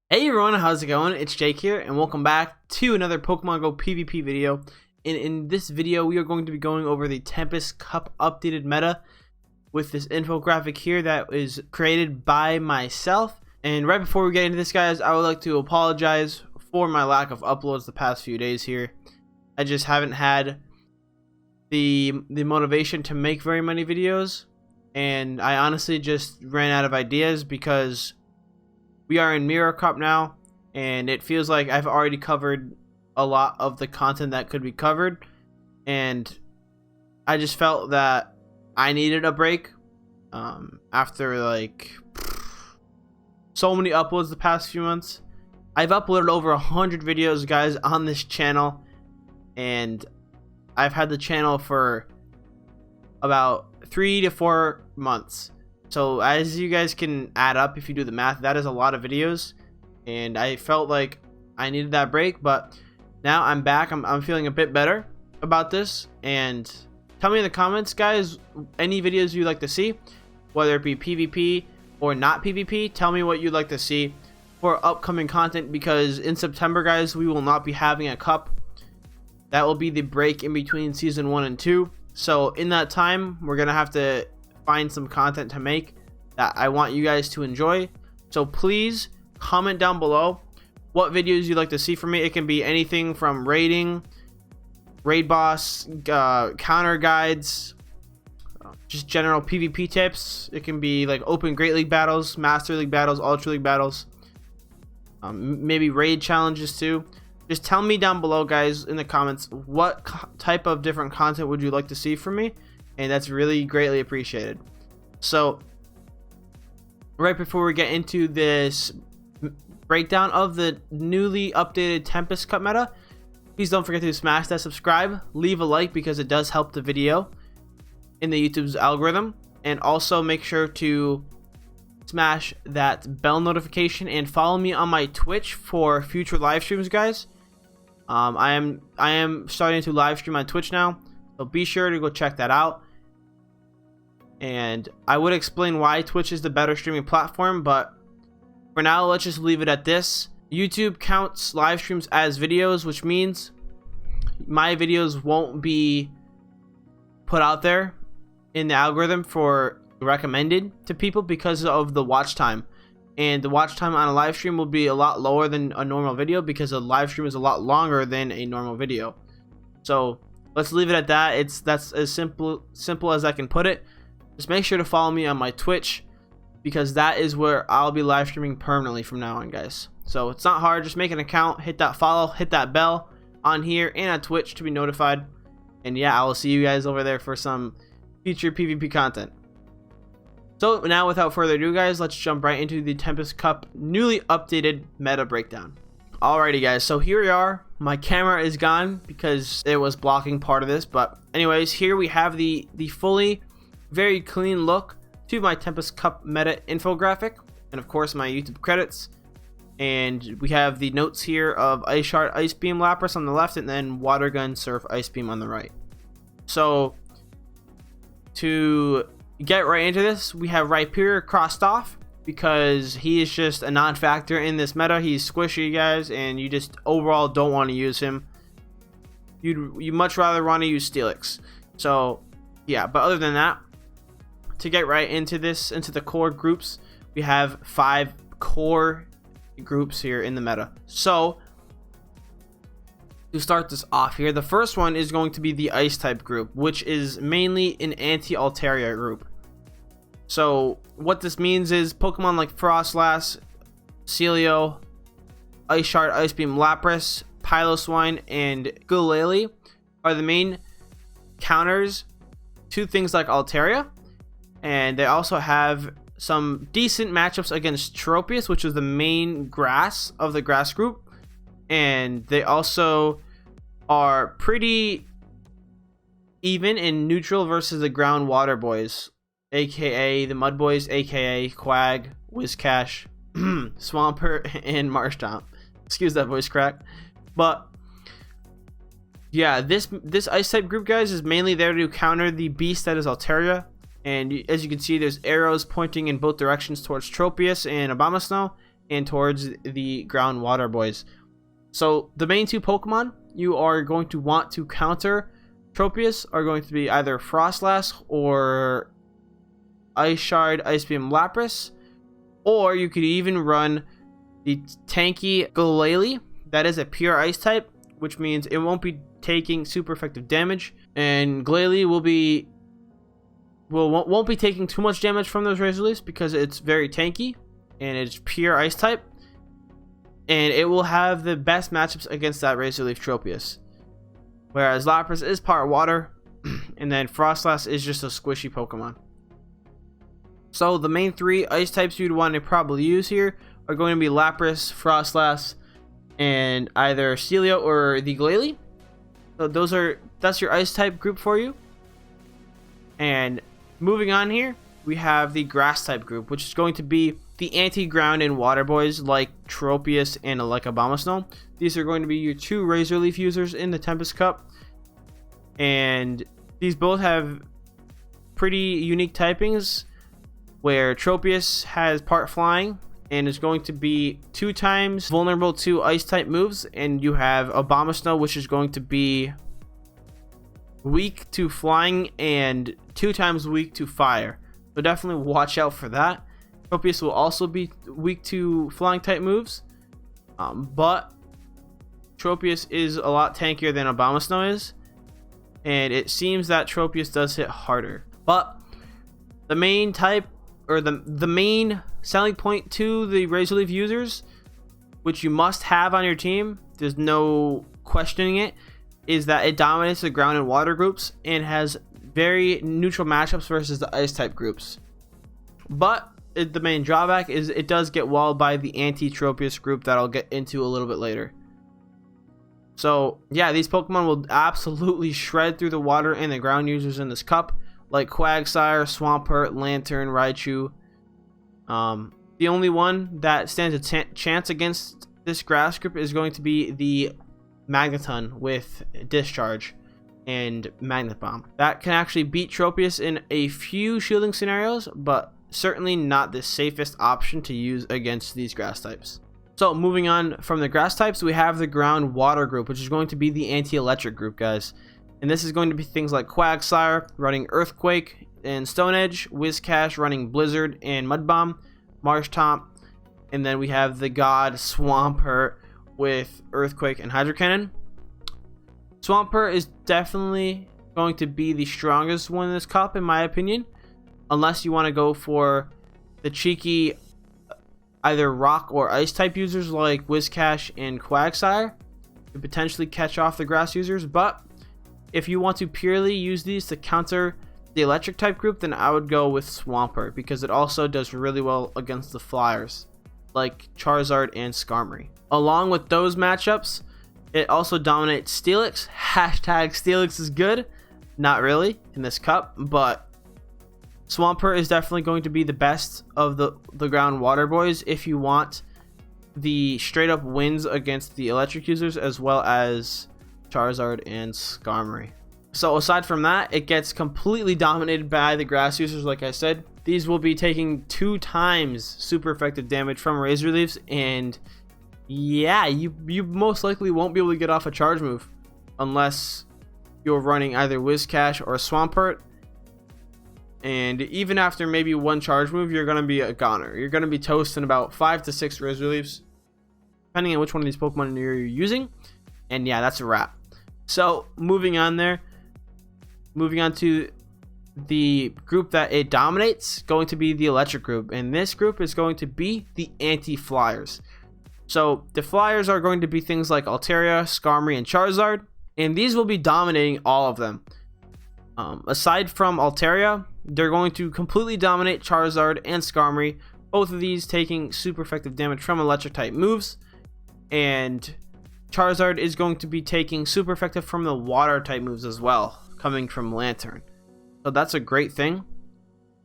Hey everyone, how's it going? It's Jake here, and welcome back to another Pokemon Go PvP video. And in this video, we are going to be going over the Tempest Cup updated meta with this infographic here that is created by myself. And right before we get into this, guys, I would like to apologize for my lack of uploads the past few days here. I just haven't had the motivation to make very many videos, and I honestly just ran out of ideas because we are in Mirror Cup now, and it feels like I've already covered a lot of the content that could be covered, and I just felt that I needed a break after like so many uploads the past few months. I've uploaded over 100 videos, guys, on this channel, and I've had the channel for about 3 to 4 months. So as you guys can add up, if you do the math, that is a lot of videos, and I felt like I needed that break. But now I'm back. I'm feeling a bit better about this. And tell me in the comments, guys, any videos you'd like to see, whether it be PvP or not PvP. Tell me what you'd like to see for upcoming content, because in September, guys, we will not be having a cup. That will be the break in between season 1 and 2. So in that time, we're gonna have to find some content to make that I want you guys to enjoy. So please comment down below what videos you'd like to see from me. It can be anything from raiding, raid boss, counter guides, just general PvP tips. It can be like open Great League battles, Master League battles, Ultra League battles, maybe raid challenges too. Just tell me down below, guys, in the comments, what type of different content would you like to see from me, and that's really greatly appreciated. So right before we get into this breakdown of the newly updated Tempest Cup meta, please don't forget to smash that subscribe, leave a like, because it does help the video in the YouTube's algorithm, and also make sure to smash that bell notification and follow me on my Twitch for future live streams, guys. I am starting to live stream on Twitch now, so be sure to go check that out. And I would explain why Twitch is the better streaming platform, but for now, let's just leave it at this. YouTube counts live streams as videos, which means my videos won't be put out there in the algorithm for recommended to people because of the watch time. And the watch time on a live stream will be a lot lower than a normal video, because a live stream is a lot longer than a normal video. So let's leave it at that. That's as simple as I can put it. Just make sure to follow me on my Twitch, because that is where I'll be live streaming permanently from now on, guys. So it's not hard. Just make an account, hit that follow, hit that bell on here and on Twitch to be notified. And yeah, I will see you guys over there for some future PvP content. So now, without further ado, guys, let's jump right into the Tempest Cup newly updated meta breakdown. Alrighty, guys, so here we are. My camera is gone because it was blocking part of this, but anyways, here we have the fully very clean look to my Tempest Cup meta infographic, and of course my YouTube credits. And we have the notes here of Ice Shard, Ice Beam, Lapras on the left, and then Water Gun, Surf, Ice Beam on the right. So to get right into this, we have Rhyperior crossed off because he is just a non-factor in this meta. He's squishy, guys, and you just overall don't want to use him. You much rather want to use Steelix. So yeah, but other than that, to get right into this, into the core groups, we have 5 core groups here in the meta. So to start this off here, the first one is going to be the Ice type group, which is mainly an anti-Altaria group. So what this means is Pokemon like Frostlass, Celio, Ice Shard, Ice Beam, Lapras, Piloswine, and Glalie are the main counters to things like Altaria. And they also have some decent matchups against Tropius, which is the main grass of the grass group. And they also are pretty even in neutral versus the ground water boys, aka the mud boys, aka Quag, Whiscash, Swampert, and Marshtomp. Excuse that voice crack. But yeah, this Ice type group, guys, is mainly there to counter the beast that is Altaria. And as you can see, there's arrows pointing in both directions towards Tropius and Abomasnow, and towards the ground water boys. So the main two Pokemon you are going to want to counter Tropius are going to be either Frostlass or Ice Shard, Ice Beam, Lapras, or you could even run the tanky Glalie. That is a pure Ice type, which means it won't be taking super effective damage, and Glalie won't be taking too much damage from those Razor Leafs because it's very tanky and it's pure Ice type, and it will have the best matchups against that Razor Leaf Tropius. Whereas Lapras is part water, and then Frostlass is just a squishy Pokemon. So the main three Ice types you'd want to probably use here are going to be Lapras, Frostlass, and either Celio or the Glalie. So that's your Ice type group for you. And moving on here, we have the Grass type group, which is going to be the anti-ground and water boys like Tropius and like Abomasnow. These are going to be your two Razor Leaf users in the Tempest Cup, and these both have pretty unique typings, where Tropius has part flying and is going to be 2 times vulnerable to Ice type moves, and you have Abomasnow, which is going to be weak to flying and 2 times weak to fire. So definitely watch out for that. Tropius will also be weak to flying type moves, but Tropius is a lot tankier than Abomasnow is, and it seems that Tropius does hit harder. But the main type, or the main selling point to the Razor Leaf users, which you must have on your team, there's no questioning it, is that it dominates the ground and water groups and has very neutral matchups versus the Ice type groups. But the main drawback is it does get walled by the anti-Tropius group that I'll get into a little bit later. So yeah, these Pokemon will absolutely shred through the water and the ground users in this cup, like Quagsire, Swampert, Lantern, Raichu. The only one that stands a chance against this grass group is going to be the Magneton with Discharge and Magnet Bomb. That can actually beat Tropius in a few shielding scenarios, but certainly not the safest option to use against these grass types. So moving on from the grass types, we have the ground water group, which is going to be the anti-electric group, guys. And this is going to be things like Quagsire running Earthquake and Stone Edge, Whiscash running Blizzard and Mud Bomb, Marshtomp, and then we have the God Swampert with Earthquake and Hydro Cannon. Swampert is definitely going to be the strongest one in this cup, in my opinion, unless you want to go for the cheeky either rock or ice type users like Whiscash and Quagsire to potentially catch off the grass users. But if you want to purely use these to counter the electric type group, then I would go with Swampert, because it also does really well against the flyers like Charizard and Skarmory. Along with those matchups, it also dominates Steelix. Hashtag Steelix is good. Not really in this cup, but Swampert is definitely going to be the best of the ground water boys if you want the straight up wins against the electric users, as well as Charizard and Skarmory. So aside from that, it gets completely dominated by the grass users. Like I said, these will be taking 2 times super effective damage from Razor Leafs, and yeah, you most likely won't be able to get off a charge move unless you're running either Whiscash or Swampert. And even after maybe 1 charge move, you're going to be a goner. You're going to be toasting about 5 to 6 Razor Leafs, depending on which one of these Pokemon you're using. And yeah, that's a wrap. So moving on to the group that it dominates, going to be the electric group. And this group is going to be the anti-flyers. So the flyers are going to be things like Altaria, Skarmory, and Charizard. And these will be dominating all of them. Aside from Altaria, they're going to completely dominate Charizard and Skarmory, both of these taking super effective damage from electric type moves, and Charizard is going to be taking super effective from the water type moves as well, coming from Lantern. So that's a great thing,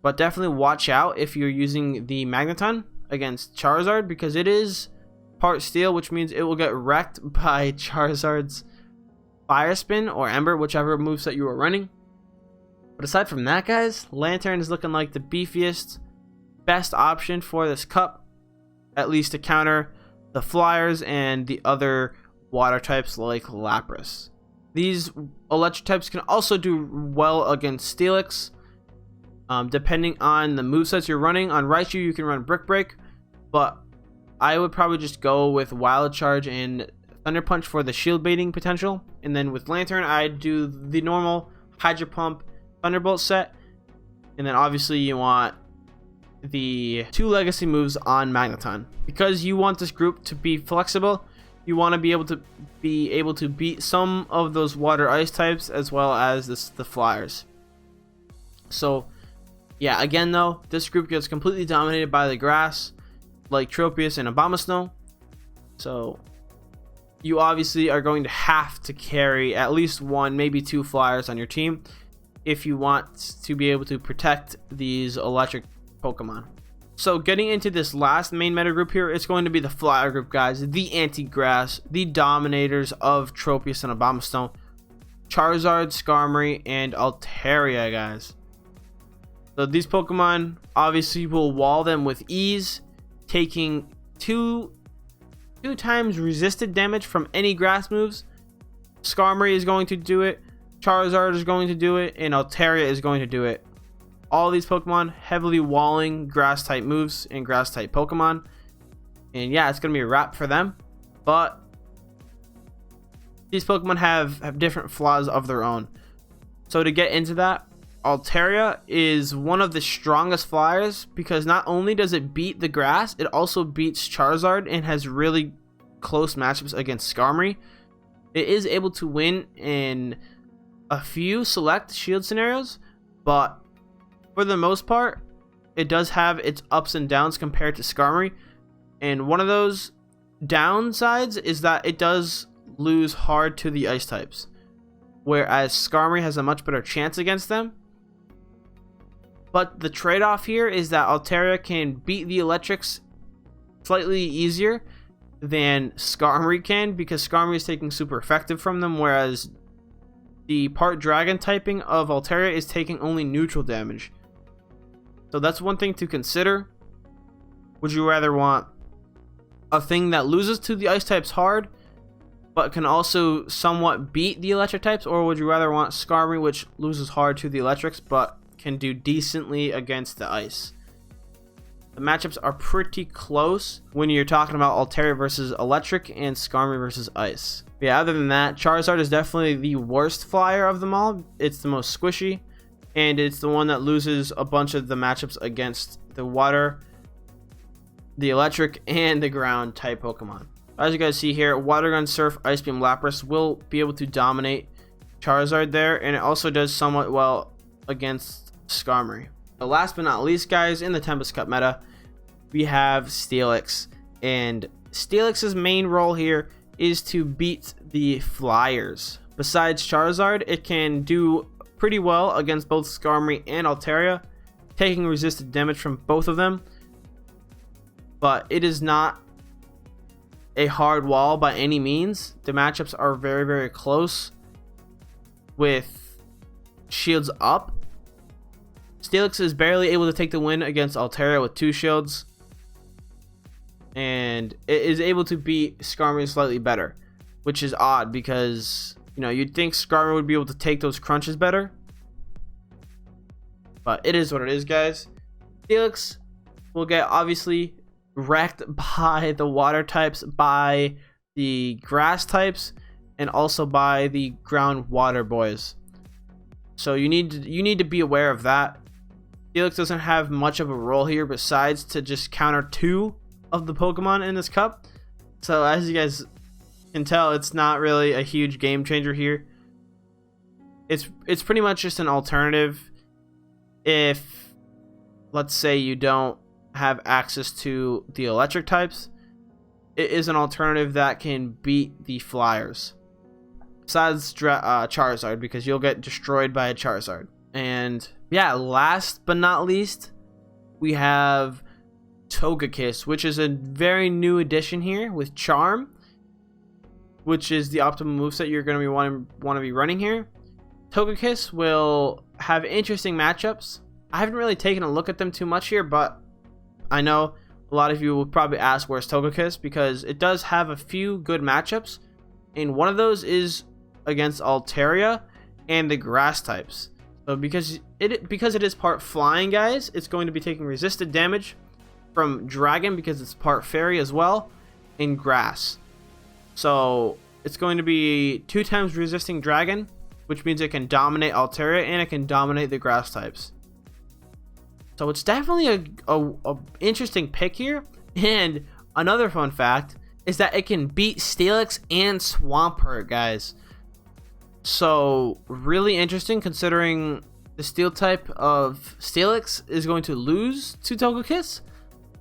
but definitely watch out if you're using the Magneton against Charizard, because it is part steel, which means it will get wrecked by Charizard's Fire Spin or Ember, whichever moveset you are running. But aside from that, guys, Lantern is looking like the beefiest, best option for this cup. at least to counter the flyers and the other water types like Lapras. These electric types can also do well against Steelix, depending on the movesets you're running. On Raichu you can run Brick Break, but I would probably just go with Wild Charge and Thunder Punch for the shield baiting potential. And then with Lantern, I'd do the normal Hydro Pump Thunderbolt set. And then obviously you want the 2 legacy moves on Magneton. Because you want this group to be flexible, you want to be able to beat some of those water ice types as well as the flyers. So yeah, again though, this group gets completely dominated by the grass like Tropius and Abomasnow. So you obviously are going to have to carry at least 1, maybe 2 flyers on your team if you want to be able to protect these electric Pokemon. So getting into this last main meta group here, it's going to be the flyer group, guys. The anti-grass, the dominators of Tropius and Abomasnow, Charizard, Skarmory, and Altaria, guys. So these Pokemon obviously will wall them with ease, taking 2 times resisted damage from any grass moves. Skarmory is going to do it, Charizard is going to do it, and Altaria is going to do it. All these Pokemon heavily walling grass type moves and grass type Pokemon. And yeah, it's going to be a wrap for them. But these Pokemon have different flaws of their own. So to get into that, Altaria is one of the strongest flyers because not only does it beat the grass, it also beats Charizard and has really close matchups against Skarmory. It is able to win in a few select shield scenarios, but for the most part, it does have its ups and downs compared to Skarmory. And one of those downsides is that it does lose hard to the ice types, whereas Skarmory has a much better chance against them. But the trade-off here is that Altaria can beat the electrics slightly easier than Skarmory can, because Skarmory is taking super effective from them, whereas the part dragon typing of Altaria is taking only neutral damage. So that's one thing to consider. Would you rather want a thing that loses to the ice types hard but can also somewhat beat the electric types, or would you rather want Skarmory, which loses hard to the electrics but can do decently against the ice? The matchups are pretty close when you're talking about Altaria versus electric and Skarmory versus ice. But yeah, other than that, Charizard is definitely the worst flyer of them all. It's the most squishy, and it's the one that loses a bunch of the matchups against the water, the electric, and the ground type Pokemon. As you guys see here, Water Gun, Surf, Ice Beam, Lapras will be able to dominate Charizard there, and it also does somewhat well against Skarmory. But last but not least, guys, in the Tempest Cup meta, we have Steelix, and Steelix's main role here is to beat the flyers. Besides Charizard, it can do pretty well against both Skarmory and Altaria, taking resisted damage from both of them, but it is not a hard wall by any means. The matchups are very, very close with shields up. Steelix is barely able to take the win against Altaria with 2 shields, and it is able to beat Skarmory slightly better, which is odd because, you know, you'd think Skarmory would be able to take those crunches better, but it is what it is, guys. Steelix will get obviously wrecked by the water types, by the grass types, and also by the ground water boys. So you need to be aware of that. Steelix doesn't have much of a role here besides to just counter 2 of the Pokemon in this cup. So as you guys can tell, it's not really a huge game changer here. It's pretty much just an alternative if, let's say, you don't have access to the electric types. It is an alternative that can beat the flyers, besides Charizard, because you'll get destroyed by a Charizard. And yeah, last but not least, we have Togekiss, which is a very new addition here with Charm, which is the optimal moveset you're going to want to be running here. Togekiss will have interesting matchups. I haven't really taken a look at them too much here, but I know a lot of you will probably ask where's Togekiss, because it does have a few good matchups, and one of those is against Altaria and the grass types. So because it is part flying, guys, it's going to be taking resisted damage from Dragon because it's part fairy as well, in grass. So it's going to be 2 times resisting Dragon, which means it can dominate Altaria and it can dominate the grass types. So it's definitely a interesting pick here. And another fun fact is that it can beat Steelix and Swampert, guys. So really interesting, considering the steel type of Steelix is going to lose to Togekiss.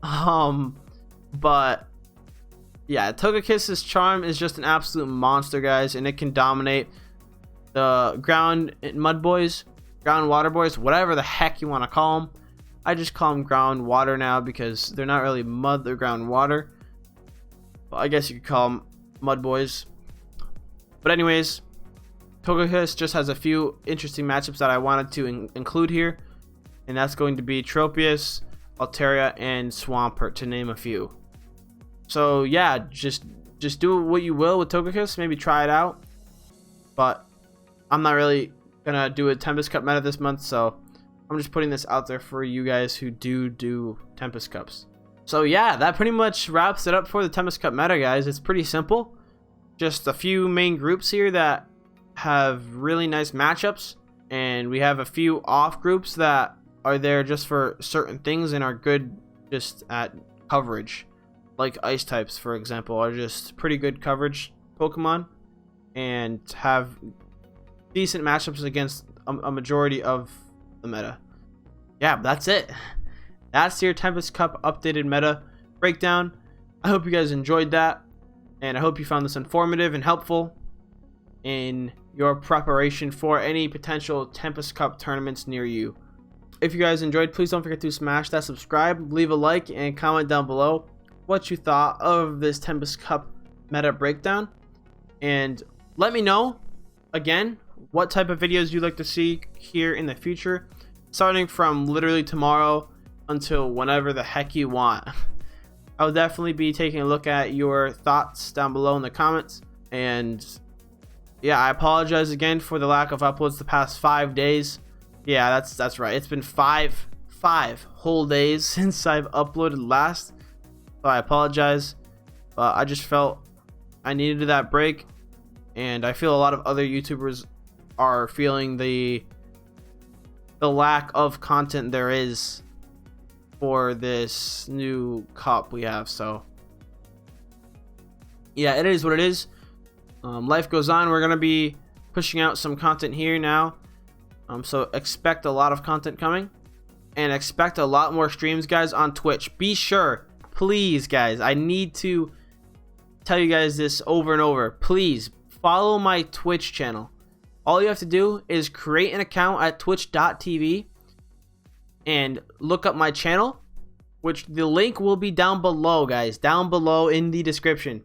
But yeah, Togekiss's charm is just an absolute monster, guys, and it can dominate the ground mud boys, ground water boys, whatever the heck you want to call them. I just call them ground water now because they're not really mud, they're ground water. Well, I guess you could call them mud boys. But anyways, Togekiss just has a few interesting matchups that I wanted to include here, and that's going to be Tropius, Altaria, and Swampert, to name a few. So yeah, just do what you will with Togekiss, maybe try it out. But I'm not really gonna do a Tempest Cup meta this month, so I'm just putting this out there for you guys who do Tempest Cups. So yeah, that pretty much wraps it up for the Tempest Cup meta, guys. It's pretty simple. Just a few main groups here that have really nice matchups, and we have a few off groups that are there just for certain things and are good just at coverage. Like ice types, for example, are just pretty good coverage Pokemon and have decent matchups against a majority of the meta. Yeah, that's it. That's your Tempest Cup updated meta breakdown. I hope you guys enjoyed that, and I hope you found this informative and helpful in your preparation for any potential Tempest Cup tournaments near you. If you guys enjoyed, please don't forget to smash that subscribe, leave a like, and comment down below what you thought of this Tempest Cup meta breakdown, and let me know again what type of videos you'd like to see here in the future, starting from literally tomorrow until whenever the heck you want. I will definitely be taking a look at your thoughts down below in the comments. And yeah, I apologize again for the lack of uploads the past 5 days. Yeah, that's right, it's been five whole days since I've uploaded last, so I apologize. But I just felt I needed that break, and I feel a lot of other YouTubers are feeling the lack of content there is for this new cup we have. So yeah, it is what it is. Life goes on. We're gonna be pushing out some content here now, so expect a lot of content coming, and expect a lot more streams, guys, on Twitch. Be sure, please, guys, I need to tell you guys this over and over, please follow my Twitch channel. All you have to do is create an account at twitch.tv and look up my channel, which the link will be down below, guys, down below in the description.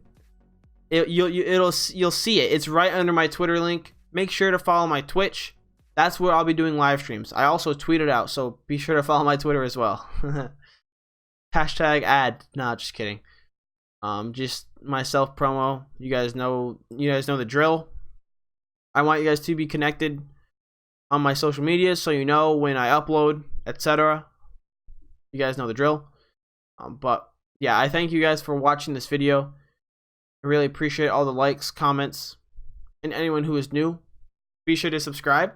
You'll see it. It's right under my Twitter link. Make sure to follow my Twitch. That's where I'll be doing live streams. I also tweet it out, so be sure to follow my Twitter as well. Hashtag ad. Nah, just kidding. Just my self promo. You guys know the drill. I want you guys to be connected on my social media, so you know when I upload, etc. You guys know the drill. But yeah, I thank you guys for watching this video. I really appreciate all the likes, comments, and anyone who is new. Be sure to subscribe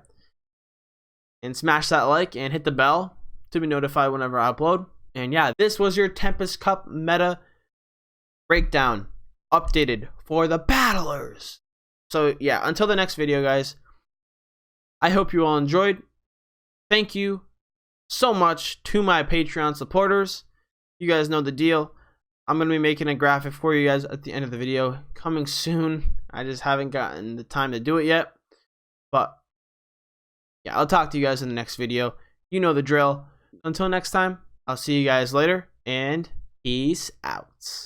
and smash that like and hit the bell to be notified whenever I upload. And yeah, this was your Tempest Cup meta breakdown, updated for the battlers. So yeah, until the next video, guys, I hope you all enjoyed. Thank you so much to my Patreon supporters. You guys know the deal. I'm going to be making a graphic for you guys at the end of the video, coming soon. I just haven't gotten the time to do it yet. But yeah, I'll talk to you guys in the next video. You know the drill. Until next time, I'll see you guys later, and peace out.